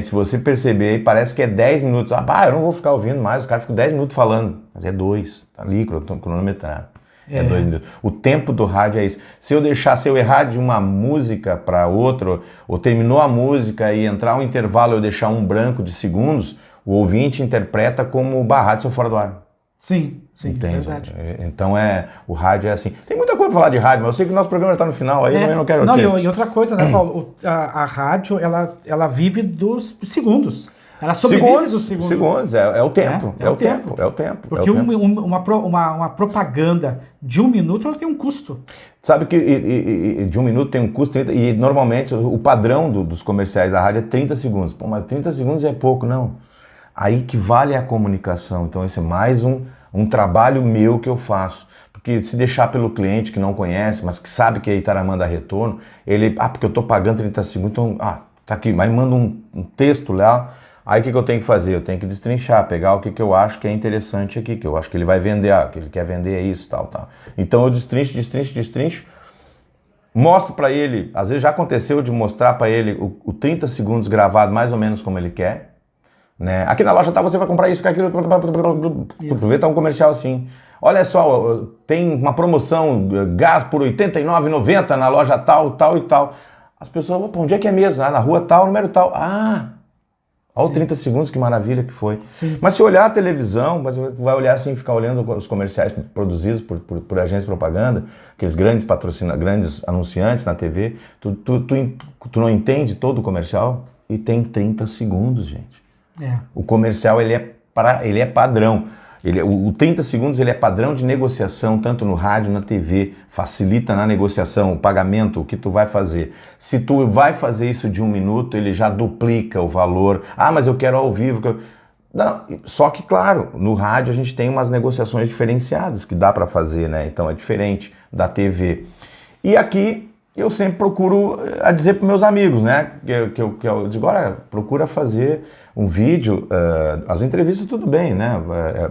se você perceber aí, parece que é 10 minutos, eu não vou ficar ouvindo mais, os caras ficam 10 minutos falando, mas é 2, tá ali, cronometrado. É 2 minutos. O tempo do rádio é isso. Se eu errar de uma música para outra, ou terminou a música e entrar um intervalo, eu deixar um branco de segundos, o ouvinte interpreta como rádio fora do ar. Sim, entende? Verdade. Então o rádio é assim. Tem muita coisa para falar de rádio, mas eu sei que o nosso programa está no final, aí eu não quero... E outra coisa, né, Paulo? A rádio, ela vive dos segundos. Ela sobrevive dos segundos. Segundos, é o tempo. É o tempo. Porque uma propaganda de 1 minuto, ela tem um custo. Sabe que de 1 minuto tem um custo, e normalmente o padrão dos comerciais da rádio é 30 segundos. Pô, mas 30 segundos é pouco, não. Aí que vale a comunicação. Então esse é mais um trabalho meu que eu faço. Porque se deixar pelo cliente que não conhece, mas que sabe que a Itaramã dá retorno, ele, porque eu estou pagando 30 segundos, então, tá aqui, mas manda um texto lá. Aí o que eu tenho que fazer? Eu tenho que destrinchar, pegar o que eu acho que é interessante aqui, que eu acho que ele vai vender, o que ele quer vender é isso, tal. Então eu destrincho, mostro para ele, às vezes já aconteceu de mostrar para ele o 30 segundos gravado mais ou menos como ele quer, né? Aqui na loja você vai comprar isso, aquilo, aproveita um comercial assim. Olha só, tem uma promoção, gás por R$ 89,90 na loja tal e tal. As pessoas, onde é que é mesmo? Na rua tal, número tal. Olha os 30 segundos, que maravilha que foi. Sim. Mas se olhar a televisão, você vai olhar assim, ficar olhando os comerciais produzidos por agências de propaganda, aqueles grandes grandes anunciantes na TV, tu não entende todo o comercial e tem 30 segundos, gente. O comercial, ele é padrão. O 30 segundos ele é padrão de negociação, tanto no rádio, na TV, facilita na negociação, o pagamento, o que tu vai fazer. Se tu vai fazer isso de 1 minuto, ele já duplica o valor. Ah, mas eu quero ao vivo. Não, só que, claro, no rádio a gente tem umas negociações diferenciadas que dá para fazer, né? Então é diferente da TV. E aqui eu sempre procuro dizer para meus amigos, né? Que eu digo, olha, procura fazer um vídeo, as entrevistas tudo bem, né?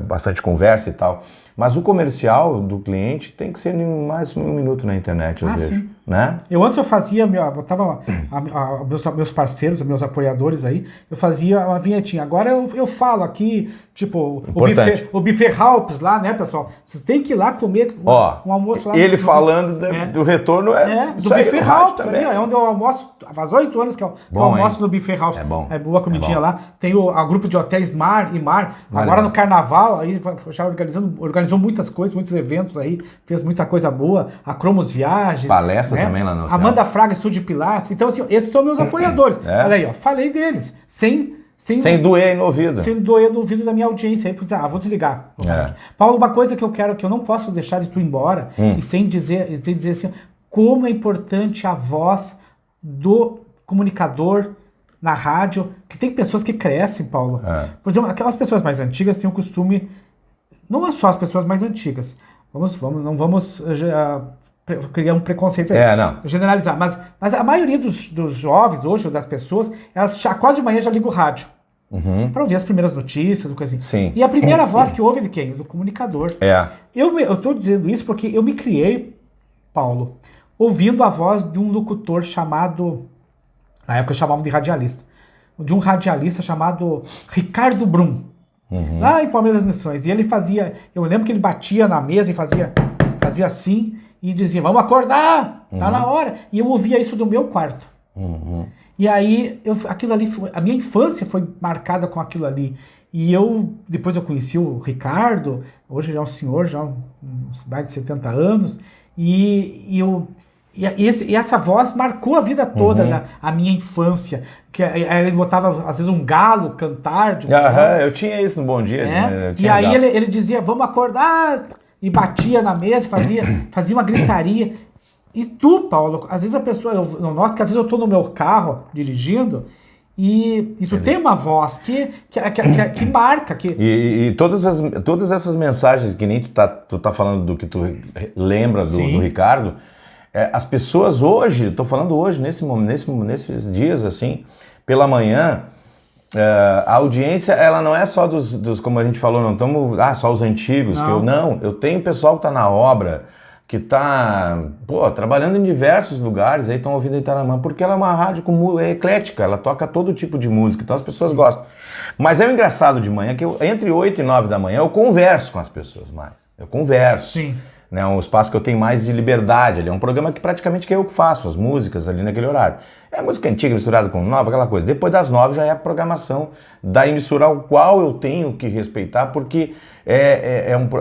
Bastante conversa e tal. Mas o comercial do cliente tem que ser no máximo 1 minuto na internet, eu vejo. Sim. Né? Antes eu fazia, botava meus parceiros, meus apoiadores aí, eu fazia uma vinhetinha. Agora eu falo aqui, tipo, o buffet Halps lá, né, pessoal? Vocês têm que ir lá comer um almoço lá. Ele falando do retorno do buffet Halps também, é onde eu almoço, faz 8 anos que eu almoço no buffet Halps. É bom. É boa a comidinha lá. Tem o grupo de hotéis Mar e Mar. Agora no carnaval, aí já organizou muitas coisas, muitos eventos aí, fez muita coisa boa. A Cromos Viagens. Palestra também lá no hotel. Amanda Fraga, Estúdio Pilates. Então, assim, esses são meus apoiadores. Olha aí, ó, falei deles. Sem doer no ouvido. Sem doer no ouvido da minha audiência. Aí, porque, vou desligar. Paulo, uma coisa que eu não posso deixar de tu ir embora, e sem dizer assim, como é importante a voz do comunicador na rádio, que tem pessoas que crescem, Paulo. Por exemplo, aquelas pessoas mais antigas têm o costume, não é só as pessoas mais antigas, não vamos criar um preconceito aí, generalizar, mas a maioria dos jovens hoje, das pessoas, elas quase de manhã já ligam o rádio. Para ouvir as primeiras notícias, coisa assim. Sim. E a primeira voz que ouve é de quem? Do comunicador. Eu estou dizendo isso porque eu me criei, Paulo, ouvindo a voz de um locutor chamado, na época eu chamava de radialista, de um radialista chamado Ricardo Brum, lá em Palmeiras das Missões. E ele fazia, eu lembro que ele batia na mesa e fazia assim, e dizia, vamos acordar, tá na hora. E eu ouvia isso do meu quarto. E aí, aquilo ali, a minha infância foi marcada com aquilo ali. E depois eu conheci o Ricardo, hoje já é um senhor, já mais de 70 anos, e essa voz marcou a vida toda, a minha infância. Que ele botava, às vezes, um galo cantar. Eu tinha isso no Bom Dia. E aí ele dizia, vamos acordar, e batia na mesa, fazia uma gritaria. E tu, Paulo, às vezes eu noto que às vezes eu tô no meu carro, dirigindo, e tu tem uma voz que marca. E todas essas mensagens, que nem tu tá falando do que tu lembra do Ricardo, as pessoas hoje, tô falando hoje, nesses dias, assim, pela manhã, a audiência, ela não é só dos como a gente falou, não estamos, só os antigos, eu tenho pessoal que tá na obra, que tá, trabalhando em diversos lugares, aí estão ouvindo a Itaramã, porque ela é uma rádio eclética, ela toca todo tipo de música, então as pessoas gostam. Mas é o engraçado de manhã, que entre 8 e 9 da manhã eu converso com as pessoas mais, eu converso. Sim. É um espaço que eu tenho mais de liberdade ali, é um programa que praticamente eu que faço, as músicas ali naquele horário. É música antiga misturada com nova, aquela coisa. Depois das 9 já é a programação da emissora, ao qual eu tenho que respeitar, porque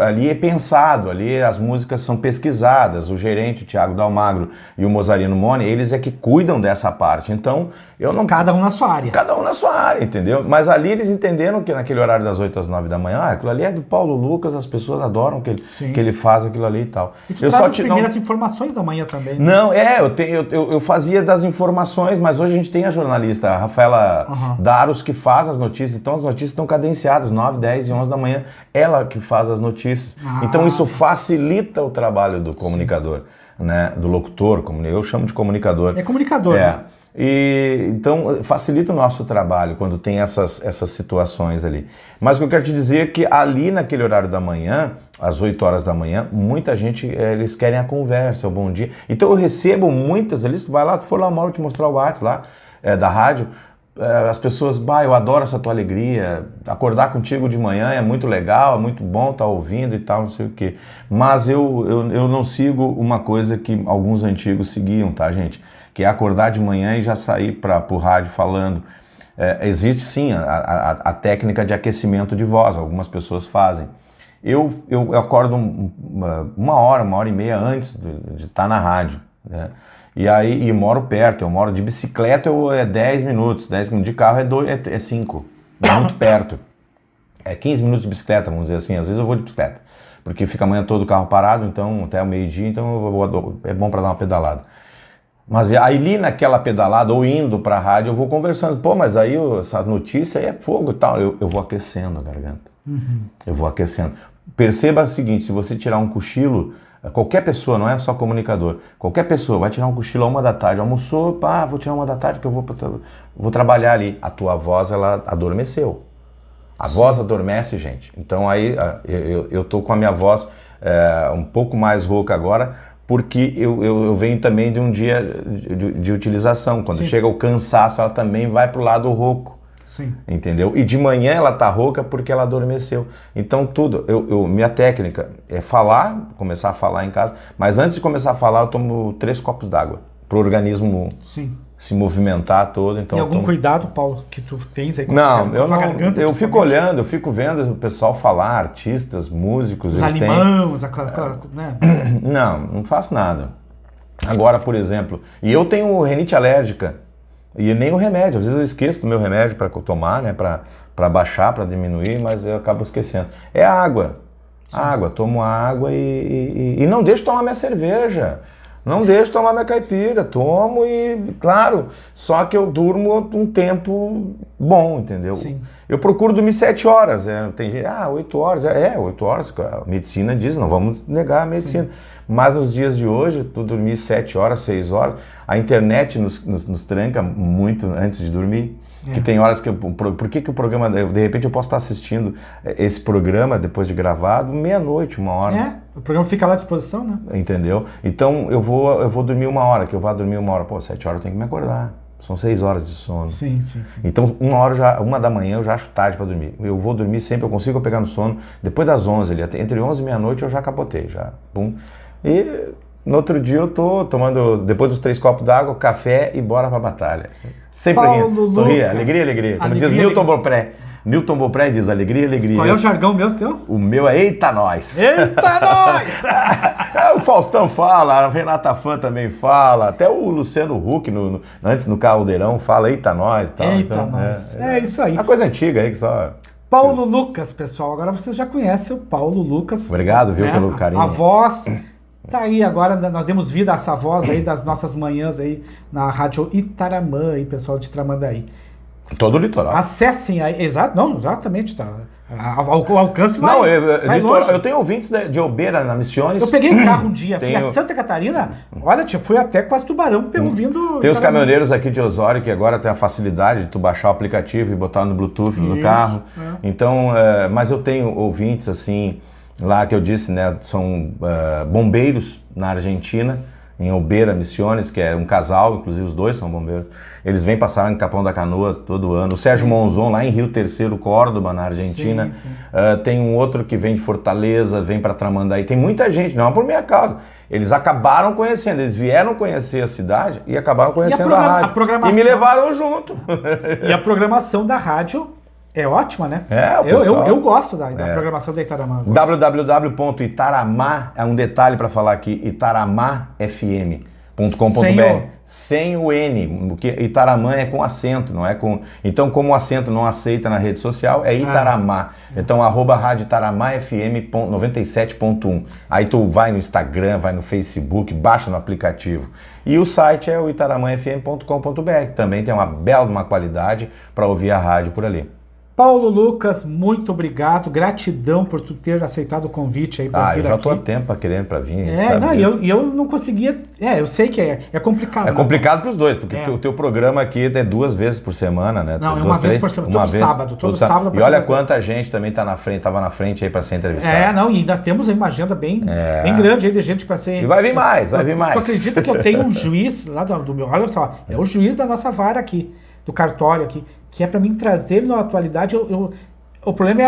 ali é pensado, ali as músicas são pesquisadas, o gerente, o Thiago Dalmagro e o Mozarino Mone, eles é que cuidam dessa parte, então eu não... Cada um na sua área. Cada um na sua área, entendeu? Mas ali eles entenderam que naquele horário das 8 às 9 da manhã, aquilo ali é do Paulo Lucas, as pessoas adoram que ele faz aquilo ali e tal. E tu traz as primeiras informações da manhã também. Né? Não, eu fazia das informações, mas hoje a gente tem a jornalista, a Rafaela Daros, que faz as notícias, então as notícias estão cadenciadas, 9, 10 e 11 da manhã, ela que faz as notícias. Então isso facilita o trabalho do comunicador, né? Do locutor, eu chamo de comunicador. É comunicador, né? E então facilita o nosso trabalho quando tem essas situações ali. Mas o que eu quero te dizer é que ali naquele horário da manhã, às 8 horas da manhã, muita gente, eles querem a conversa, o bom dia. Então eu recebo muitas ali, tu vai lá, tu for lá, Mauro, te mostrar o WhatsApp lá, da rádio, as pessoas, eu adoro essa tua alegria, acordar contigo de manhã é muito legal, é muito bom estar ouvindo e tal, não sei o quê. Mas eu não sigo uma coisa que alguns antigos seguiam, tá, gente? Que é acordar de manhã e já sair para o rádio falando. Existe sim a técnica de aquecimento de voz, algumas pessoas fazem. Eu acordo uma hora e meia antes de estar na rádio, né? E aí, moro perto, eu moro de bicicleta, é 10 minutos, de carro é 5, muito perto. 15 minutos de bicicleta, vamos dizer assim. Às vezes eu vou de bicicleta, porque fica a manhã todo o carro parado, então até o meio-dia, então é bom para dar uma pedalada. Mas aí ali naquela pedalada, ou indo para a rádio, eu vou conversando. Pô, mas aí essa notícia aí é fogo e tal. Eu vou aquecendo a garganta. Eu vou aquecendo. Perceba o seguinte, se você tirar um cochilo, qualquer pessoa, não é só comunicador, qualquer pessoa vai tirar um cochilo a 1 da tarde, almoçou, vou tirar 1 da tarde porque eu vou trabalhar ali. A tua voz, ela adormeceu. A voz adormece, gente. Então aí eu tô com a minha voz um pouco mais rouca agora, porque eu venho também de um dia de utilização. Quando chega o cansaço, ela também vai pro lado rouco. Sim. Entendeu? E de manhã ela tá rouca porque ela adormeceu. Então tudo, minha técnica é falar, começar a falar em casa, mas antes de começar a falar eu tomo 3 copos d'água pro organismo se movimentar todo. Então tem algum cuidado, Paulo, que tu tens aí com não, eu a não, garganta? eu fico olhando, eu fico vendo o pessoal falar, artistas, músicos, os eles alimãos, né? Não faço nada. Agora, por exemplo, e eu tenho rinite alérgica. E nem o remédio, às vezes eu esqueço do meu remédio para tomar, né, para baixar, para diminuir, mas eu acabo esquecendo. É água. Água, tomo água e não deixo tomar minha cerveja. Não deixo tomar minha caipira, tomo e, claro, só que eu durmo um tempo bom, entendeu? Sim. Eu procuro dormir 7 horas, tem gente, 8 horas, 8 horas, a medicina diz, não vamos negar a medicina. Sim. Mas nos dias de hoje, tu dormir 7 horas, 6 horas, a internet nos tranca muito antes de dormir. Que tem horas que... Por que o programa... De repente eu posso estar assistindo esse programa depois de gravado, meia-noite, 1 hora. O programa fica lá à disposição, né? Entendeu? Então eu vou dormir 1 hora, que eu vá dormir 1 hora. Pô, 7 horas eu tenho que me acordar. São 6 horas de sono. Sim. Então 1 da manhã eu já acho tarde para dormir. Eu vou dormir sempre, eu consigo pegar no sono. Depois das 11, entre 11 e meia-noite eu já capotei, já. Pum. E no outro dia eu tô tomando, depois dos 3 copos d'água, café e bora pra batalha. Sempre rindo. Sorria, alegria. Como diz Newton Bopré. Newton Bopré diz alegria. Qual é o jargão meu, teu? O meu é eita nós. Eita nós! O Faustão fala, a Renata Fã também fala, até o Luciano Huck, antes no Caldeirão, fala eita nós. Tal. Eita nós. É isso aí. Uma coisa antiga aí que só... Paulo Lucas, pessoal. Agora vocês já conhecem o Paulo Lucas. Obrigado, viu, pelo carinho. A voz... Tá aí agora, nós demos vida a essa voz aí das nossas manhãs aí na Rádio Itaramã, aí, pessoal de Tramandaí. Todo o litoral. Acessem aí, exatamente, tá. O alcance vai, vai longe. Eu tenho ouvintes de Obeira, na Missiones. Eu peguei um carro um dia, fui a Santa Catarina, olha, fui até quase Tubarão, vindo... Tem os caminhoneiros aqui de Osório que agora tem a facilidade de tu baixar o aplicativo e botar no Bluetooth no carro. Então, mas eu tenho ouvintes assim... Lá que eu disse, né, são bombeiros na Argentina, em Obeira, Missiones, que é um casal, inclusive os 2 são bombeiros. Eles vêm passar em Capão da Canoa todo ano. O Sérgio Monzon, lá em Rio Terceiro, Córdoba, na Argentina. Tem um outro que vem de Fortaleza, vem para Tramandaí. Tem muita gente, não é por minha causa. Eles acabaram conhecendo, eles vieram conhecer a cidade e acabaram conhecendo a rádio. E me levaram junto. E a programação da rádio... É ótima, né? Eu gosto da programação da Itaramã. www.itaramá, é um detalhe para falar aqui, itaramafm.com.br. Sem o N, porque Itaramã é com acento, não é com... Então, como o acento não aceita na rede social, é Itaramá. Então, @rádio Itaramá FM 97.1. Aí tu vai no Instagram, vai no Facebook, baixa no aplicativo. E o site é o itaramafm.com.br. Também tem uma bela qualidade para ouvir a rádio por ali. Paulo Lucas, muito obrigado, gratidão por tu ter aceitado o convite aí para vir aqui. Eu já estou há tempo querendo para vir. Eu não conseguia. Eu sei que é complicado. É complicado para os dois, porque o teu programa aqui é 2 vezes por semana, né? Não, é uma vez por semana, todo sábado. E olha quanta gente também tá estava na frente aí para ser entrevistada. E ainda temos aí uma agenda bem grande aí de gente para ser. E vai vir mais, vai vir mais. Tu acredita que eu tenho um juiz lá do meu. Olha só, é o juiz da nossa vara aqui, do cartório aqui, que é para mim trazer na atualidade. O problema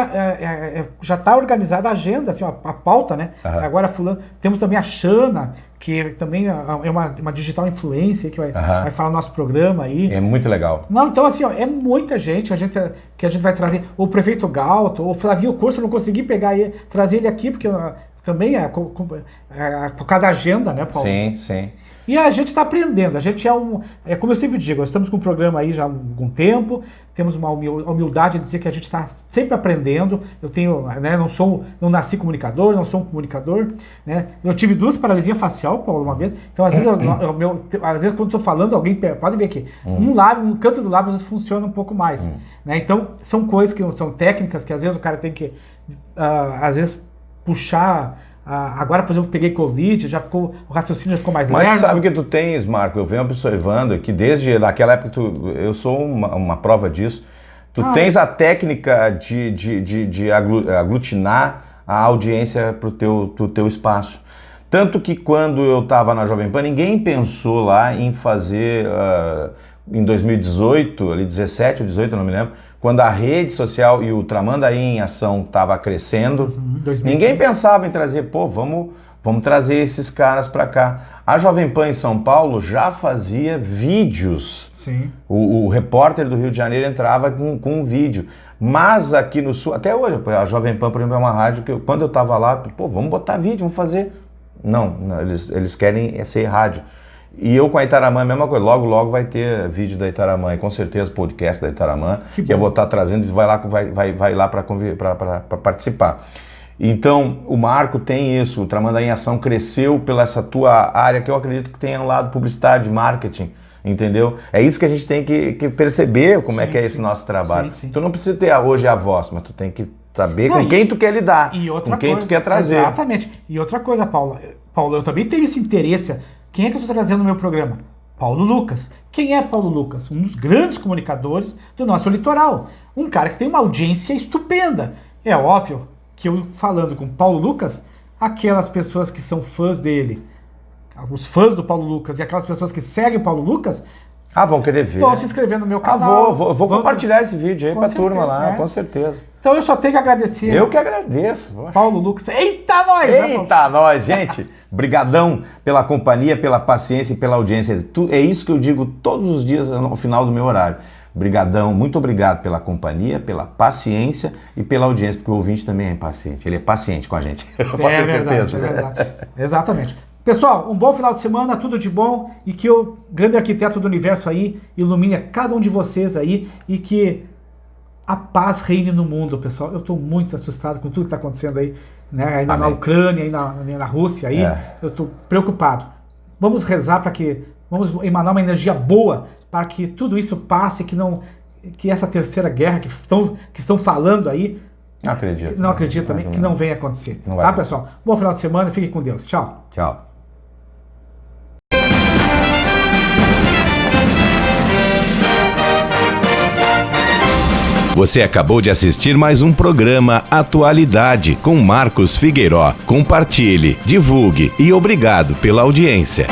já está organizada a agenda, assim, a pauta, né? Agora fulano. Temos também a Xana, que também é uma digital influencer, que vai falar no nosso programa aí. É muito legal. Não, então assim, é muita gente, que a gente vai trazer. O prefeito Galto, o Flavio Curso, eu não consegui trazer ele aqui, porque também por causa da agenda, né, Paulo? Sim. E a gente está aprendendo, a gente é como eu sempre digo, nós estamos com um programa aí já há algum tempo, temos uma humildade de dizer que a gente está sempre aprendendo. Eu tenho, né, não nasci comunicador, não sou um comunicador, né? Eu tive 2 paralisias facial, Paulo, uma vez, então às vezes, às vezes quando estou falando, alguém pode ver aqui, um canto do lábio às vezes funciona um pouco mais, né? Então são coisas que são técnicas que às vezes o cara tem que, às vezes, puxar. Agora, por exemplo, peguei Covid, o raciocínio já ficou mais leve. Mas sabe o que tu tens, Marco? Eu venho observando que desde naquela época, eu sou uma prova disso, tu tens a técnica de aglutinar a audiência pro teu espaço. Tanto que quando eu estava na Jovem Pan, ninguém pensou lá em fazer, em 2018, ali 17 ou 18, eu não me lembro, quando a rede social e o Tramandaí em Ação estava crescendo, ninguém pensava em trazer, vamos trazer esses caras para cá. A Jovem Pan em São Paulo já fazia vídeos. Sim. O repórter do Rio de Janeiro entrava com um vídeo. Mas aqui no Sul, até hoje, a Jovem Pan, por exemplo, é uma rádio que quando eu estava lá, vamos botar vídeo, vamos fazer. Não, eles querem ser rádio. E eu com a Itaramã, a mesma coisa, logo vai ter vídeo da Itaramã, e com certeza podcast da Itaramã, que eu vou estar trazendo, vai lá para participar. Então, o Marco tem isso, o Tramandaí em Ação cresceu pela essa tua área, que eu acredito que tem um lado publicidade, marketing, entendeu? É isso que a gente tem que perceber, como é que é esse nosso trabalho. Sim. Tu não precisa ter hoje a voz, mas tu tem que saber com quem tu quer lidar, com quem tu quer trazer. Exatamente. E outra coisa, Paulo, eu também tenho esse interesse. Quem é que eu estou trazendo no meu programa? Paulo Lucas. Quem é Paulo Lucas? Um dos grandes comunicadores do nosso litoral. Um cara que tem uma audiência estupenda. É óbvio que eu falando com Paulo Lucas, aquelas pessoas que são fãs dele, os fãs do Paulo Lucas e aquelas pessoas que seguem o Paulo Lucas, vão querer ver. Vão se inscrever no meu canal. Vou compartilhar esse vídeo aí pra turma lá, com certeza. Então eu só tenho que agradecer. Eu que agradeço. Paulo Lucas. Eita nós! Eita nós, gente! Brigadão pela companhia, pela paciência e pela audiência. É isso que eu digo todos os dias no final do meu horário. Brigadão, muito obrigado pela companhia, pela paciência e pela audiência, porque o ouvinte também é impaciente. Ele é paciente com a gente. Pode ter certeza. É verdade. Exatamente. Pessoal, um bom final de semana, tudo de bom, e que o grande arquiteto do universo aí ilumine a cada um de vocês aí e que a paz reine no mundo, pessoal. Eu estou muito assustado com tudo que está acontecendo aí, né? Ainda na Ucrânia, aí na Rússia, aí eu estou preocupado. Vamos rezar vamos emanar uma energia boa para que tudo isso passe, que essa terceira guerra que estão falando aí, não acredito também, que não venha acontecer. Tá, pessoal? Bom final de semana, fiquem com Deus. Tchau. Tchau. Você acabou de assistir mais um programa Atualidade com Marcos Figueiró. Compartilhe, divulgue e obrigado pela audiência.